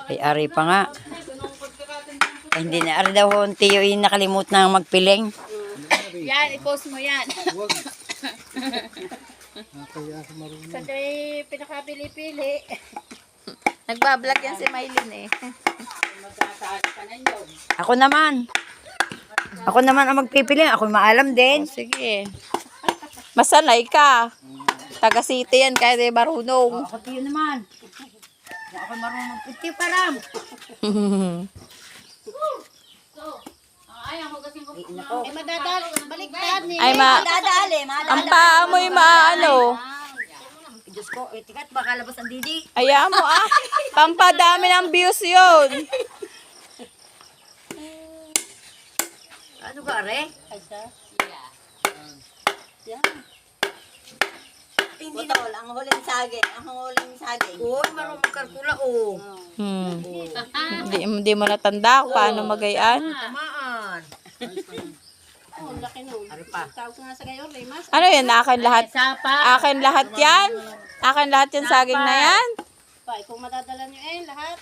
Ay, ari pa nga. Ay, hindi na. Ari daw ho, tiyo yung nakalimut na magpiling. Yan, i-post mo yan. Sa pinakapili-pili. Nagbablog yan si Maylin eh. Ako naman. Ako naman ang magpipili. Ako maalam din. Sige. Masanay ka. Taga City yan kaya di marunong. Ako tiyo naman. Ako marunong magpiti param. Eh, madadali. Baliktad ni. Ay Madadali. ang paamoy maano. Diyos ko, tikat baka labas ang didi. Ayaw mo ah. Pampadami ng views yun. Ano ka, re? Hindi na wala. Ang huling saging. Ang huling saging. Uy, marunong magkalkula, oh. Hindi mo natanda kung paano magayaan. Tamaan. Oh, laki nun. Ari pa. Tawag ko nga sa gayon, Rimas. Ano yan? Akin lahat. Akin lahat yan? Akin lahat yan saging na yan? Pa, kung madadala nyo lahat.